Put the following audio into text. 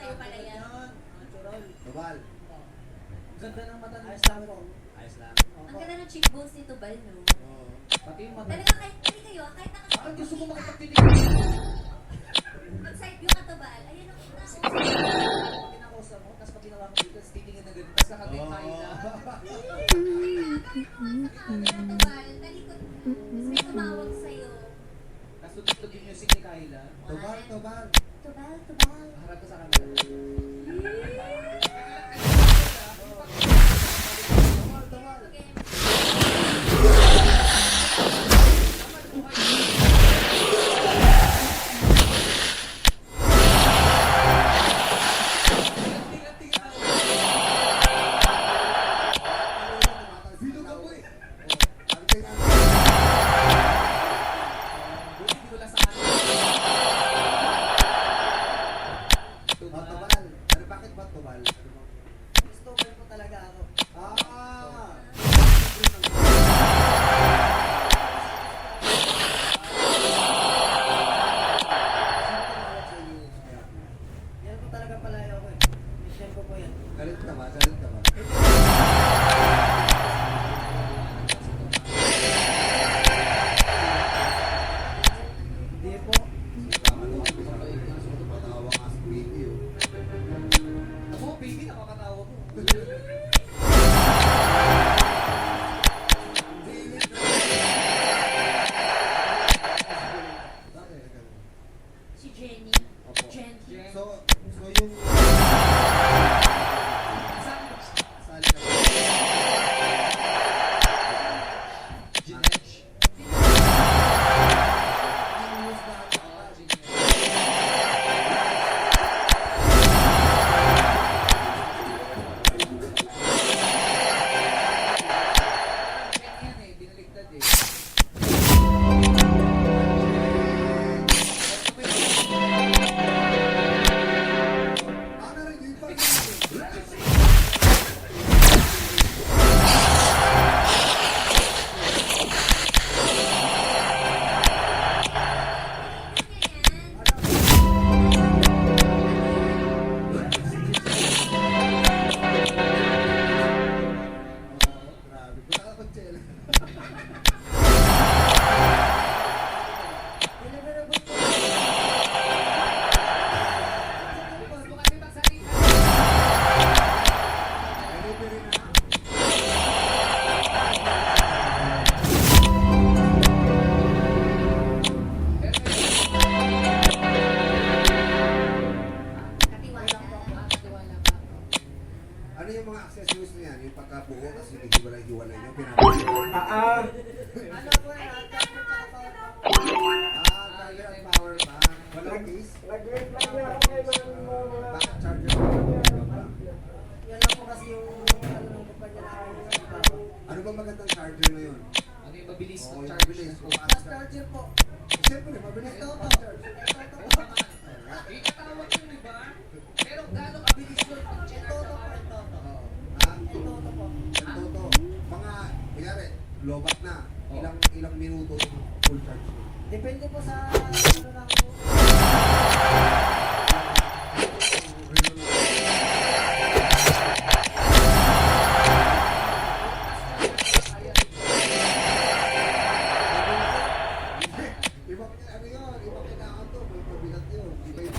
sa'yo pala yan. Natural. Tubal. Ganda ng mata ng Ayos lang po. Ayos lang. Ang ganda ng cheekbones ni Tubal, no? Oo. Pati yung mata. Talaga kahit hindi kayo, kahit Bakit nakasama gusto mo kayo, makipagtinig? pag side view ka, Tubal, ayun ang una. Pag kinakausap mo, tapos pag ginawa mo dito, tapos titingin na ganun, tapos nakatay na. Tubal, talikod. Tapos may tumawag sa'yo. Tapos tutugtog yung music ni Kyla. Tubal, tubal. Tubal, Tubal. Harap ka sa camera. Tubal, tubal. Okay. Bilog ako eh. Buti di ko lang sa kanila. Tubal. Ano, bakit ba tubal? Ano bang- Gusto ko talaga ako. Ah! Yan po talaga pala ako eh. Mission ko po yan. Galit ka ba? Galit ka ba? Hindi po. Tama naman. Patawa nga sa video. Ako, baby, nakakatawa mo. Bakit? Si Jenny. Opo. Jenny. So yung... Sali ka ba? Ginesh. News na ako. Yan eh, binaligtad eh. Ano rin yung pag grabe. Punta ka kong chela. Deliverable po. Gusto kasi magsalita. Delivery na. Katiwala. Katiwala ka. Ano yung mga accessories na yan? Yung pagkabuo, tapos yung hiwalay-hiwalay nyo, pinapagawa. Ano po yan? Charger and power bank. Walang case? Bakit charger and power bank? Yan lang po kasi yung ano ng kumpanya namin. Ano ba magandang charger na yun? Ano yung mabilis Oo, na yung charge? mabilis. Kung Fast fast charger po. Siyempre, mabilis Ito na po. fast charge. Eh, katawag yun, di ba? Pero gano'ng kabilis yun? Ito to po. Ito to. Oo. Ito to po. Ito to. Mga, kunyari, lobat na. Ilang minuto yung full charge mo. Depende po sa ano lang po. Iba ano yun? Iba kailangan to. May pabigat yun. Iba yung